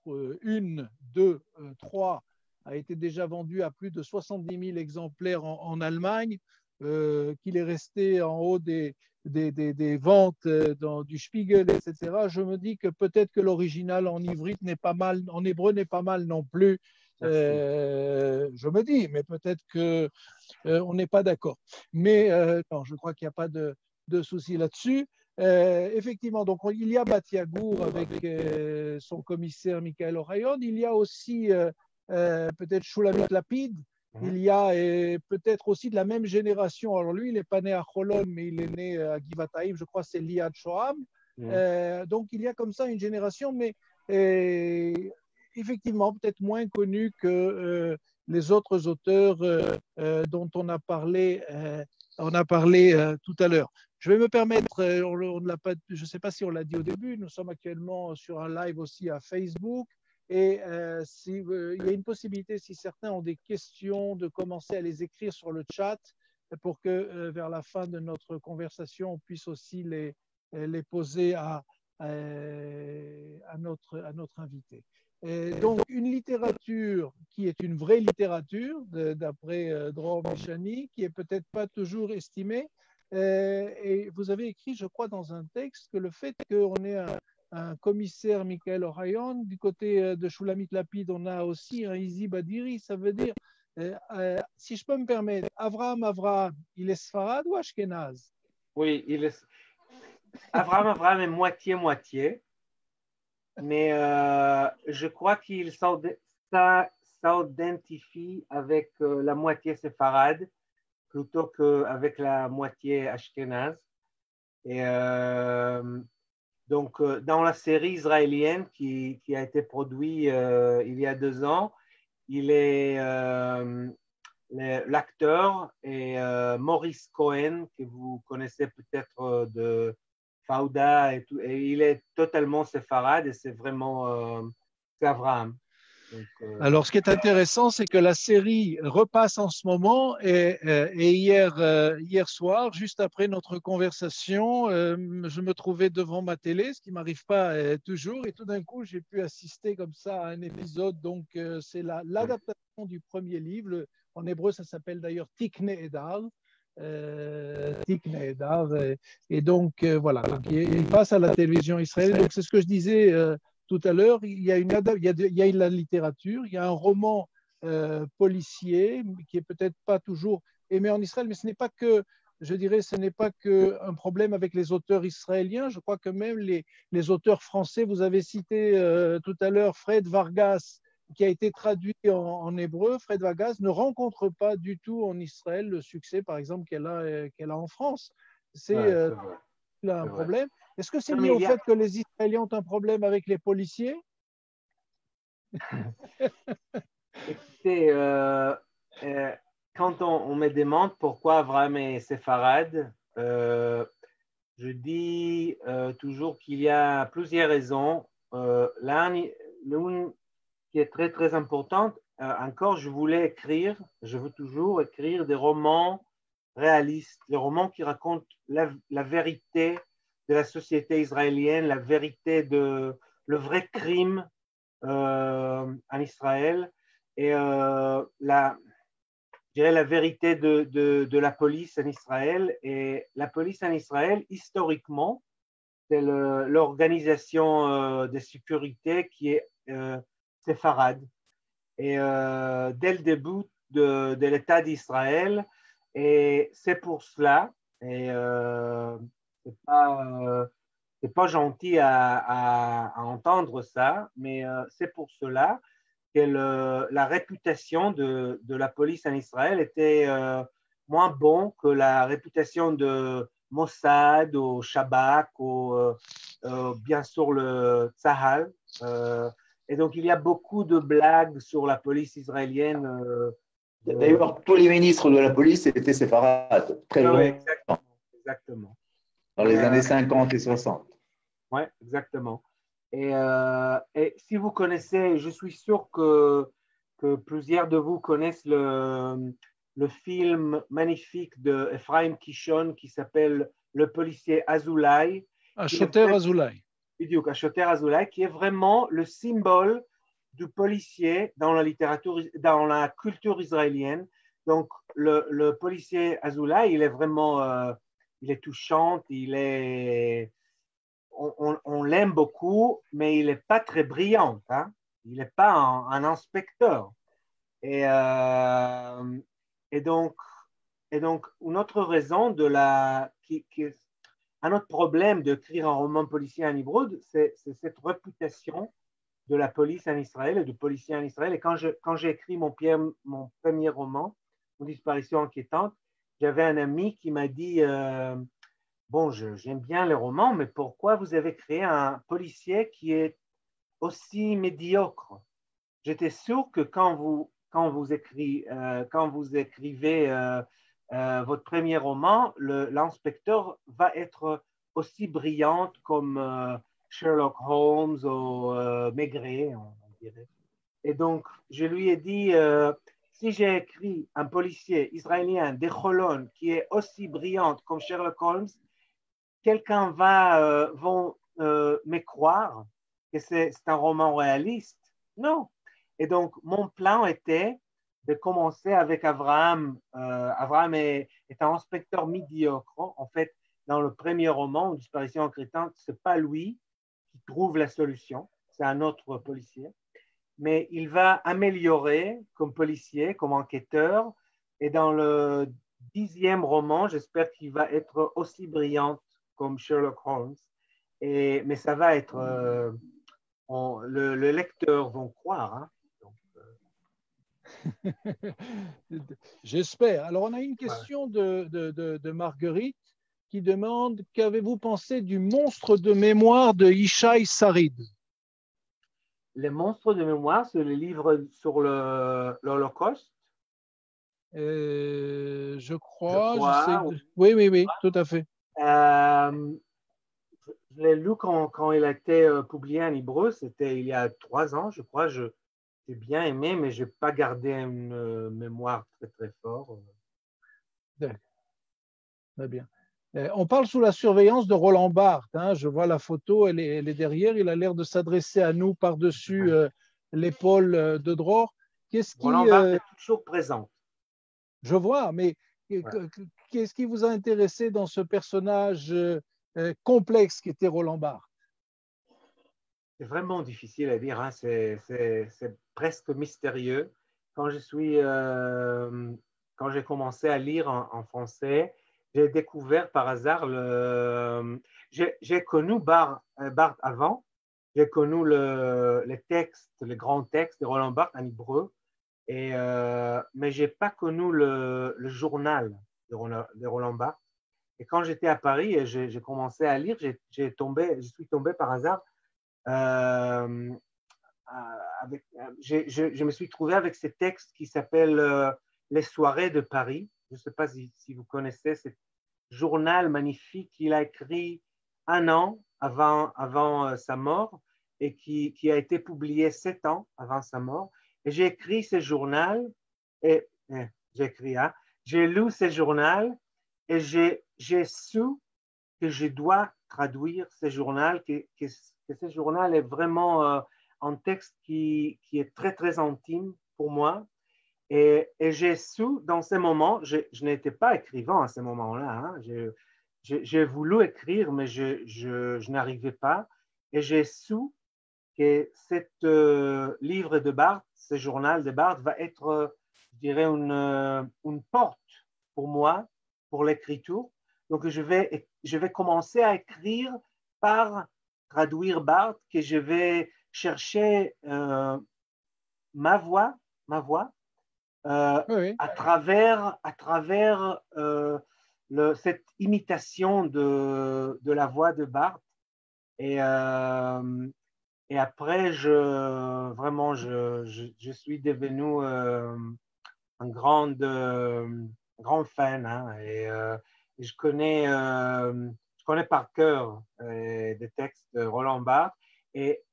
1, 2, 3, a été déjà vendu à plus de 70 000 exemplaires en Allemagne, qu'il est resté en haut des ventes du Spiegel, etc., je me dis que peut-être que l'original en ivrite n'est pas mal, en hébreu n'est pas mal non plus. Je me dis, mais peut-être que on n'est pas d'accord. Mais non, je crois qu'il n'y a pas de souci là-dessus. Effectivement, donc il y a Batiagour avec son commissaire Michael Ohayon. Il y a aussi peut-être Shulamit Lapid. Il y a peut-être aussi de la même génération. Alors lui, il n'est pas né à Holon, mais il est né à Givataim. Je crois que c'est Liad Shoham. Donc il y a comme ça une génération, mais effectivement peut-être moins connue que les autres auteurs dont on a parlé tout à l'heure. Je vais me permettre, je ne sais pas si on l'a dit au début, nous sommes actuellement sur un live aussi à Facebook. Et il y a une possibilité, si certains ont des questions, de commencer à les écrire sur le chat pour que vers la fin de notre conversation, on puisse aussi les poser à notre invité. Donc, une littérature qui est une vraie littérature, d'après Dror Mishani, qui est peut-être pas toujours estimée. Et vous avez écrit, je crois, dans un texte que le fait qu'on ait un commissaire, Michael Ohayon, du côté de Shulamit Lapid, on a aussi un Izi Badiri, ça veut dire, si je peux me permettre, Avraham, il est Sfarad ou Ashkenaz? Oui, Avraham est moitié-moitié. Mais je crois qu'il s'identifie avec la moitié séfarade plutôt qu'avec la moitié ashkénaze. Et Donc, dans la série israélienne qui a été produite il y a 2 ans, il est l'acteur est Maurice Cohen, que vous connaissez peut-être de Fauda et tout. Et il est totalement séfarade et c'est vraiment c'est Abraham. Donc, Alors, ce qui est intéressant, c'est que la série repasse en ce moment et hier soir, juste après notre conversation, je me trouvais devant ma télé, ce qui m'arrive pas toujours, et tout d'un coup, j'ai pu assister comme ça à un épisode. Donc, c'est l'adaptation du premier livre. En hébreu, ça s'appelle d'ailleurs Tikne Edar. Tikne Edar. Et donc, voilà, donc, il passe à la télévision israélienne. Donc, c'est ce que je disais tout à l'heure, il y a la littérature, il y a un roman policier qui est peut-être pas toujours aimé en Israël, mais ce n'est pas que, je dirais, ce n'est pas qu'un problème avec les auteurs israéliens. Je crois que même les auteurs français, vous avez cité tout à l'heure Fred Vargas, qui a été traduit en hébreu. Fred Vargas ne rencontre pas du tout en Israël le succès, par exemple, qu'elle a en France. C'est ouais, c'est vrai, là un c'est vrai. problème. Est-ce que c'est Non, lié mais au il y a, fait que les Israéliens ont un problème avec les policiers? écoutez, euh, quand on me demande pourquoi Abraham est séfarade, je dis toujours qu'il y a plusieurs raisons. L'une qui est très, très importante, encore, je veux toujours écrire des romans réalistes, des romans qui racontent la vérité de la société israélienne, la vérité le vrai crime en Israël et je dirais la vérité de la police en Israël. Et la police en Israël, historiquement, c'est l'organisation de sécurité qui est séfarade. Et dès le début de l'État d'Israël, et c'est pour cela, et c'est pas gentil à entendre ça, mais c'est pour cela que la réputation de la police en Israël était moins bonne que la réputation de Mossad, au Shabak, bien sûr le Tzahal. Et donc, il y a beaucoup de blagues sur la police israélienne. D'ailleurs, tous les ministres de la police étaient séfarades, très Ah ouais, longtemps, exactement. Exactement. dans les années 50 et 60. Ouais, exactement. Et si vous connaissez, je suis sûr que plusieurs de vous connaissent le film magnifique de Ephraim Kishon qui s'appelle Le policier Azoulay, À qui est Choter Azoulay. Achoter Azoulay, qui est vraiment le symbole du policier dans la littérature, dans la culture israélienne. Donc, le policier Azoulay, il est vraiment, il est touchant, on l'aime beaucoup, mais il n'est pas très brillant. Hein? Il n'est pas un inspecteur. Et, euh, et, donc, et donc, une autre raison un autre problème d'écrire un roman policier en hébreu, c'est cette réputation de la police en Israël et du policier en Israël. Et quand j'ai écrit mon premier roman, Mon disparition inquiétante, j'avais un ami qui m'a dit bon, j'aime bien les romans, mais pourquoi vous avez créé un policier qui est aussi médiocre? J'étais sûr que quand vous écrivez votre premier roman, l'inspecteur va être aussi brillante comme Sherlock Holmes ou Maigret, on dirait. Et donc, je lui ai dit, si j'ai écrit un policier israélien des Cholon qui est aussi brillante comme Sherlock Holmes, quelqu'un vont me croire que c'est un roman réaliste? Non. Et donc, mon plan était de commencer avec Abraham. Abraham est un inspecteur médiocre. En fait, dans le premier roman, Une disparition inquiétante, ce n'est pas lui qui trouve la solution, c'est un autre policier. Mais il va améliorer comme policier, comme enquêteur. Et dans le 10e roman, j'espère qu'il va être aussi brillant comme Sherlock Holmes. Mais ça va être. Le lecteur va croire. Hein. Donc, J'espère. Alors, on a une ouais. question de Marguerite qui demande « Qu'avez-vous pensé du monstre de mémoire de Yishai Sarid ?» Les monstres de mémoire, c'est le livre sur l'Holocauste. Je Je crois, j'essaie crois. de… Oui, oui, oui, tout à fait. Je l'ai lu quand il a été publié en hébreu, c'était il y a 3 ans, je crois. J'ai bien aimé, mais je n'ai pas gardé une mémoire très, très forte. D'accord. Très bien. On parle sous la surveillance de Roland Barthes. Hein. Je vois la photo, elle est derrière. Il a l'air de s'adresser à nous par-dessus l'épaule de Dror. Qu'est-ce Roland qui, Barthes est toujours présent. je vois, mais Ouais. qu'est-ce qui vous a intéressé dans ce personnage complexe qui était Roland Barthes? C'est vraiment difficile à dire, hein. C'est presque mystérieux. Quand quand j'ai commencé à lire en français, j'ai découvert par hasard j'ai connu Barthes avant. J'ai connu les textes, les grands textes de Roland Barthes en hébreu, mais je n'ai pas connu le journal de Roland Barthes. Et quand j'étais à Paris et j'ai commencé à lire, je suis tombé par hasard euh, je me suis trouvé avec ces textes qui s'appellent Les soirées de Paris. Je ne sais pas si vous connaissez ce journal magnifique qu'il a écrit 1 an avant sa mort et qui a été publié 7 ans avant sa mort. Et j'ai écrit ce journal et j'ai lu ce journal et j'ai su que je dois traduire ce journal, que ce journal est vraiment un texte qui est très, très intime pour moi. Et j'ai su, dans ces moments, je n'étais pas écrivain à ce moment-là, hein, j'ai voulu écrire, mais je n'arrivais pas. Et j'ai su que ce livre de Barthes, ce journal de Barthes, va être, je dirais, une porte pour moi, pour l'écriture. Donc, je vais commencer à écrire par traduire Barthes, que je vais chercher ma voix Oui, oui. à travers cette imitation de la voix de Barthes. Et, euh, et après, je suis devenu un grand fan, hein, et je connais par cœur des textes de Roland Barthes. Et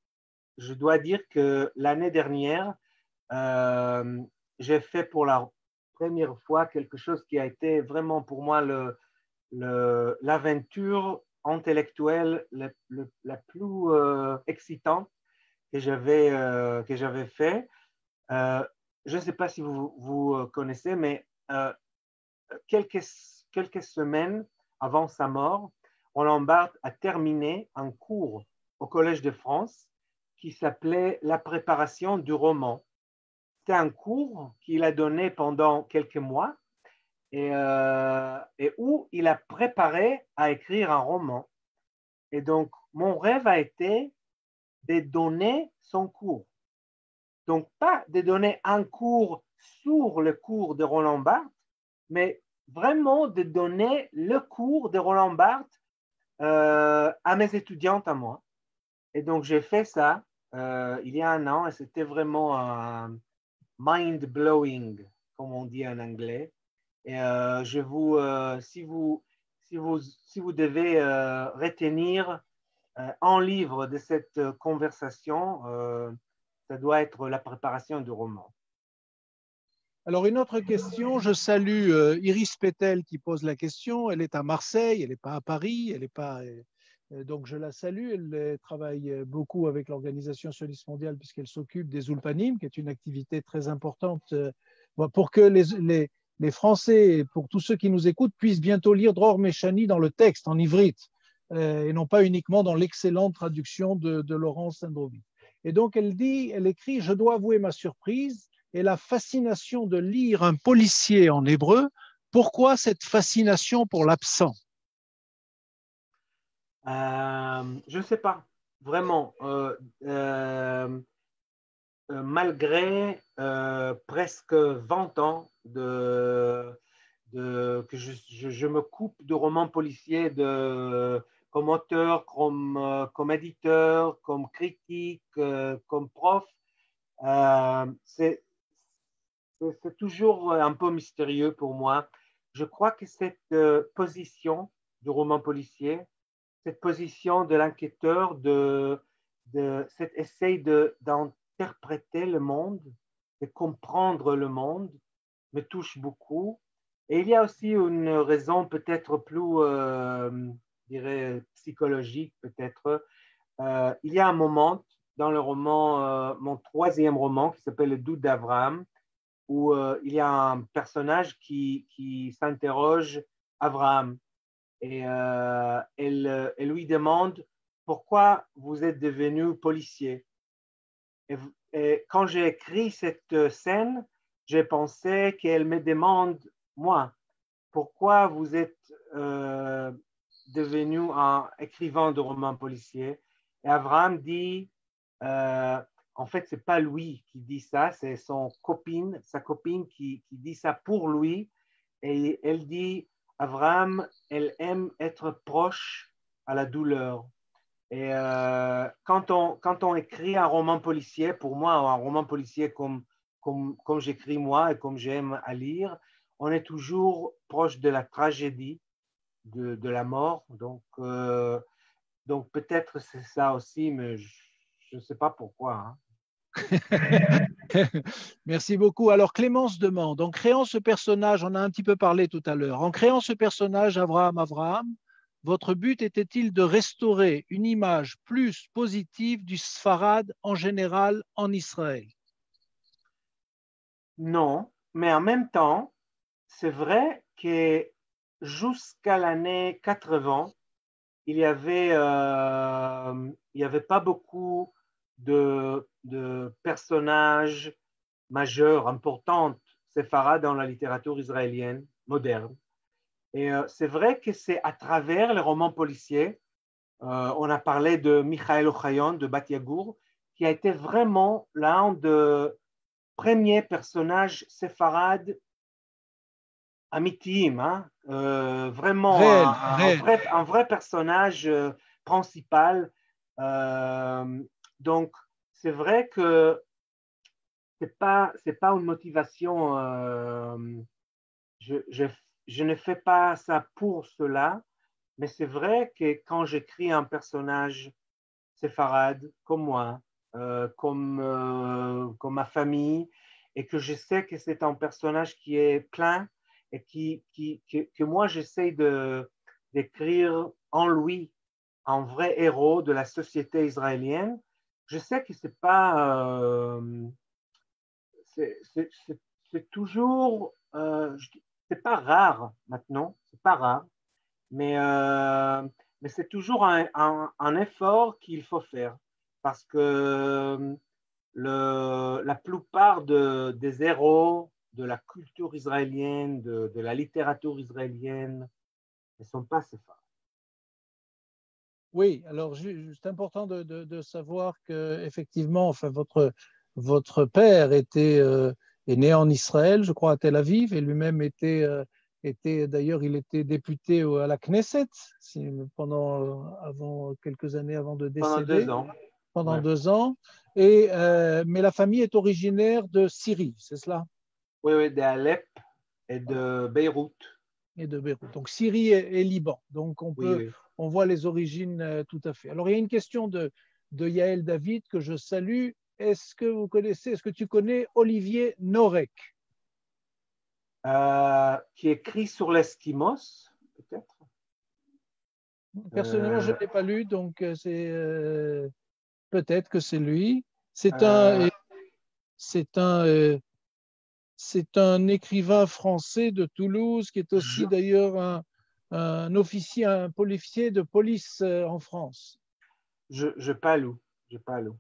je dois dire que l'année dernière, euh, j'ai fait pour la première fois quelque chose qui a été vraiment pour moi l'aventure intellectuelle la plus excitante que j'avais fait. Euh, je ne sais pas si vous connaissez, mais quelques semaines avant sa mort, Roland Barthes a terminé un cours au Collège de France qui s'appelait La préparation du roman. C'était un cours qu'il a donné pendant quelques mois et où il a préparé à écrire un roman. Et donc, mon rêve a été de donner son cours. Donc, pas de donner un cours sur le cours de Roland Barthes, mais vraiment de donner le cours de Roland Barthes à mes étudiantes à moi. Et donc, j'ai fait ça il y a 1 an et c'était vraiment un mind-blowing, comme on dit en anglais. Et si vous devez retenir un livre de cette conversation, ça doit être la préparation du roman. Alors, une autre question. Je salue Iris Pétel qui pose la question. Elle est à Marseille, elle n'est pas à Paris, elle n'est pas. Donc, je la salue. Elle travaille beaucoup avec l'Organisation sioniste mondiale puisqu'elle s'occupe des Ulpanim, qui est une activité très importante pour que les Français, pour tous ceux qui nous écoutent, puissent bientôt lire Dror Meshani dans le texte, en ivrite, et non pas uniquement dans l'excellente traduction de Laurence Sandrovi. Et donc, elle écrit « Je dois avouer ma surprise et la fascination de lire un policier en hébreu. Pourquoi cette fascination pour l'absent? Je ne sais pas, vraiment. Malgré presque 20 ans que je me coupe de romans policiers comme auteur, comme éditeur, comme critique, comme prof. C'est toujours un peu mystérieux pour moi. Je crois que cette position du roman policier, cette position de l'enquêteur, cet essai d'interpréter le monde, de comprendre le monde, me touche beaucoup. Et il y a aussi une raison peut-être plus, je dirais, psychologique, peut-être. Il y a un moment dans le roman, mon troisième roman, qui s'appelle Le doute d'Abraham, où il y a un personnage qui s'interroge Abraham. Et elle lui demande pourquoi vous êtes devenu policier. Et quand j'ai écrit cette scène, j'ai pensé qu'elle me demande, moi, pourquoi vous êtes devenu un écrivain de romans policiers. Et Abraham dit, en fait, ce n'est pas lui qui dit ça, c'est sa copine qui dit ça pour lui. Et elle dit, Abraham, elle aime être proche à la douleur. Et quand on écrit un roman policier, pour moi, un roman policier comme j'écris moi et comme j'aime à lire, on est toujours proche de la tragédie, de la mort. Donc peut-être c'est ça aussi, mais je ne sais pas pourquoi. Hein. Merci beaucoup. Alors Clémence demande, en créant ce personnage, on a un petit peu parlé tout à l'heure, en créant ce personnage Abraham, votre but était-il de restaurer une image plus positive du Sfarad en général en Israël? Non, mais en même temps, c'est vrai que jusqu'à l'année 80, il n'y avait pas beaucoup de personnages majeurs, importants, séfarades dans la littérature israélienne moderne. Et c'est vrai que c'est à travers les romans policiers, on a parlé de Michael Ochayon de Bat Yagour, qui a été vraiment l'un des premiers personnages séfarades Amitim, hein? Vraiment Réel, un vrai personnage principal. Donc, c'est vrai que c'est pas une motivation. Je ne fais pas ça pour cela, mais c'est vrai que quand j'écris un personnage séfarade comme moi, comme ma famille, et que je sais que c'est un personnage qui est plein et que moi j'essaie d'écrire en lui un vrai héros de la société israélienne, je sais que c'est pas c'est toujours c'est pas rare maintenant, c'est pas rare, mais c'est toujours un effort qu'il faut faire parce que la plupart des héros de la culture israélienne, de la littérature israélienne, ne sont pas séfarades. Oui, alors c'est important de savoir que effectivement, enfin, votre père est né en Israël, je crois, à Tel Aviv, et lui-même était d'ailleurs, il était député à la Knesset avant quelques années avant de Pendant décéder, 2 ans. pendant Ouais. 2 ans. Mais la famille est originaire de Syrie, c'est cela? Oui, d'Alep et de Beyrouth. Et de Beyrouth. Donc Syrie et Liban. Donc Oui. on voit les origines tout à fait. Alors il y a une question de Yael David que je salue. Est-ce que tu connais Olivier Norek? Qui écrit sur l'Eskimos, peut-être. Personnellement, je ne l'ai pas lu, donc peut-être que c'est lui. C'est Euh, un écrivain français de Toulouse qui est je aussi d'ailleurs un officier, un policier de police en France. je pas lu, je pas lu,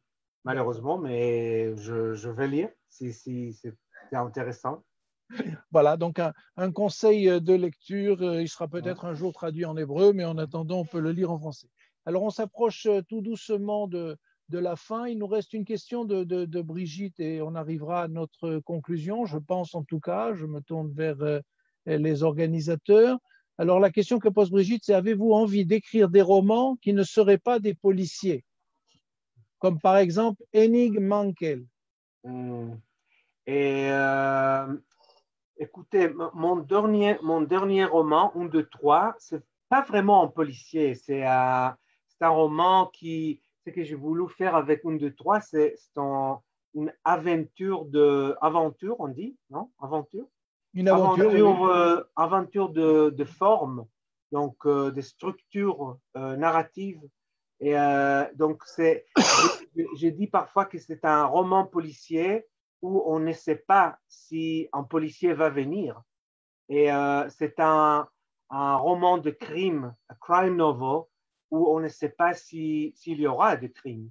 malheureusement, mais je vais lire si c'est intéressant. Voilà, donc un conseil de lecture, il sera peut-être un jour traduit en hébreu, mais en attendant, on peut le lire en français. Alors, on s'approche tout doucement de la fin. Il nous reste une question de Brigitte et on arrivera à notre conclusion, je pense en tout cas. Je me tourne vers les organisateurs. Alors, la question que pose Brigitte, c'est avez-vous envie d'écrire des romans qui ne seraient pas des policiers, comme par exemple Henning Mankell? Et écoutez, mon dernier roman, 1, 2, 3, c'est pas vraiment un policier. C'est un roman qui, ce que j'ai voulu faire avec 1, 2, 3, c'est une aventure, on dit, non? Aventure? Une aventure, oui. Aventure de forme, donc de structure narrative. Et donc, j'ai dit parfois que c'est un roman policier où on ne sait pas si un policier va venir. Et c'est un roman de crime, un crime novel, où on ne sait pas s'il y aura des crimes.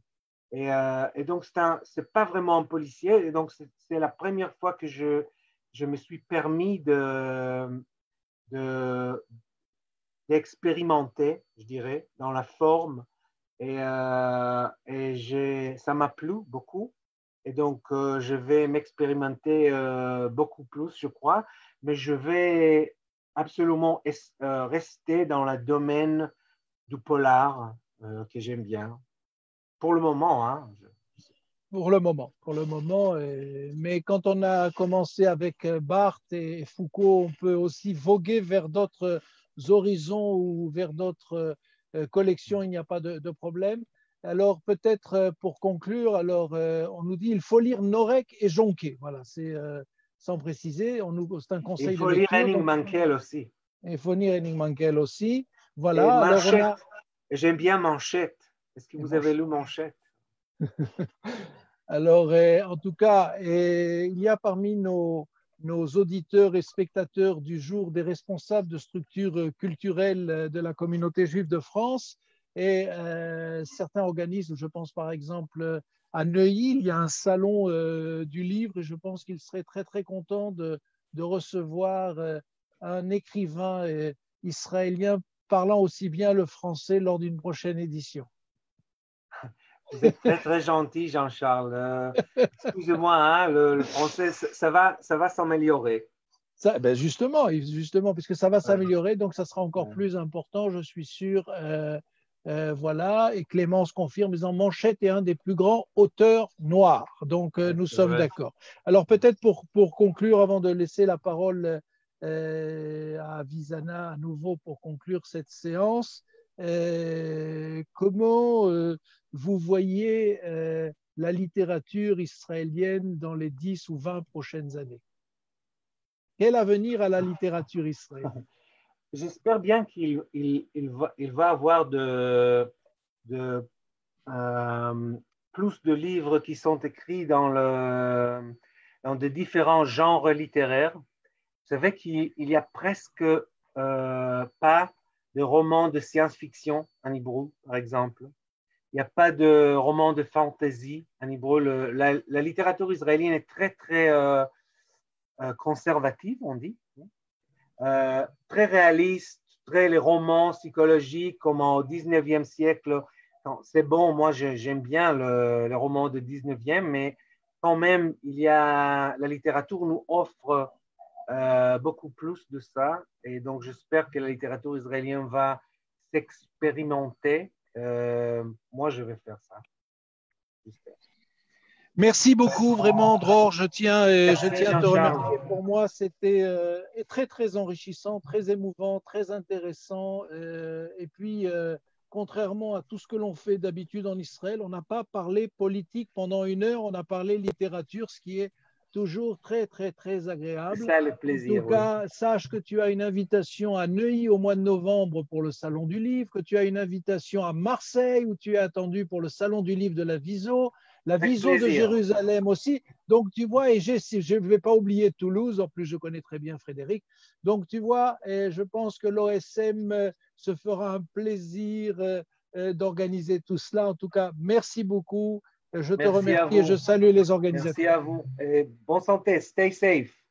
Et donc, c'est pas vraiment un policier. Et donc, c'est la première fois que je me suis permis d'expérimenter, je dirais, dans la forme. Et ça m'a plu beaucoup. Et donc, je vais m'expérimenter beaucoup plus, je crois. Mais je vais absolument rester dans le domaine du polar que j'aime bien. Pour le moment, hein. Pour le moment. Mais quand on a commencé avec Barthes et Foucault, on peut aussi voguer vers d'autres horizons ou vers d'autres collections, il n'y a pas de problème. Alors peut-être pour conclure, on nous dit il faut lire Norek et Jonquet. Voilà, c'est sans préciser, c'est un conseil de lecture. Il faut lire Henning Mankell aussi. Il faut lire Henning Mankell aussi. Voilà. Et Manchette. J'aime bien Manchette. Est-ce que vous avez lu Manchette? Alors, en tout cas, il y a parmi nos auditeurs et spectateurs du jour des responsables de structures culturelles de la communauté juive de France et certains organismes, je pense par exemple à Neuilly, il y a un salon du livre et je pense qu'ils seraient très très contents de recevoir un écrivain israélien parlant aussi bien le français lors d'une prochaine édition. Vous êtes très, très gentil, Jean-Charles. Excusez-moi, hein, le français, ça va s'améliorer. Justement, puisque ça va s'améliorer, donc ça sera encore plus important, je suis sûr. Voilà, et Clémence confirme, disant Manchette est un des plus grands auteurs noirs. Donc, nous sommes d'accord. Alors, peut-être pour conclure, avant de laisser la parole à Visana à nouveau pour conclure cette séance, comment vous voyez la littérature israélienne dans les 10 ou 20 prochaines années? Quel avenir à la littérature israélienne? J'espère bien qu'il va avoir plus de livres qui sont écrits dans de différents genres littéraires. Vous savez qu'il y a presque pas de romans de science-fiction en hébreu, par exemple. Il n'y a pas de romans de fantasy en hébreu. La littérature israélienne est très, très conservative, on dit. Très réaliste, les romans psychologiques comme au 19e siècle. C'est bon, moi j'aime bien le roman du 19e, mais quand même, la littérature nous offre beaucoup plus de ça. Et donc, j'espère que la littérature israélienne va s'expérimenter. Moi, je vais faire ça. J'espère. Merci beaucoup, vraiment, Dror. Je tiens à te remercier. Pour moi, c'était très, très enrichissant, très émouvant, très intéressant. Et puis, contrairement à tout ce que l'on fait d'habitude en Israël, on n'a pas parlé politique pendant 1 heure, on a parlé littérature, ce qui est toujours très, très, très agréable. C'est ça le plaisir. En tout cas, sache que tu as une invitation à Neuilly au mois de novembre pour le Salon du Livre, que tu as une invitation à Marseille où tu es attendu pour le Salon du Livre de la Viso. La Viso de Jérusalem aussi. Donc, tu vois, et je ne vais pas oublier Toulouse, en plus je connais très bien Frédéric. Donc, tu vois, et je pense que l'OSM se fera un plaisir d'organiser tout cela. En tout cas, merci beaucoup. Je te remercie et je salue les organisateurs. Merci à vous. Et bonne santé. Stay safe.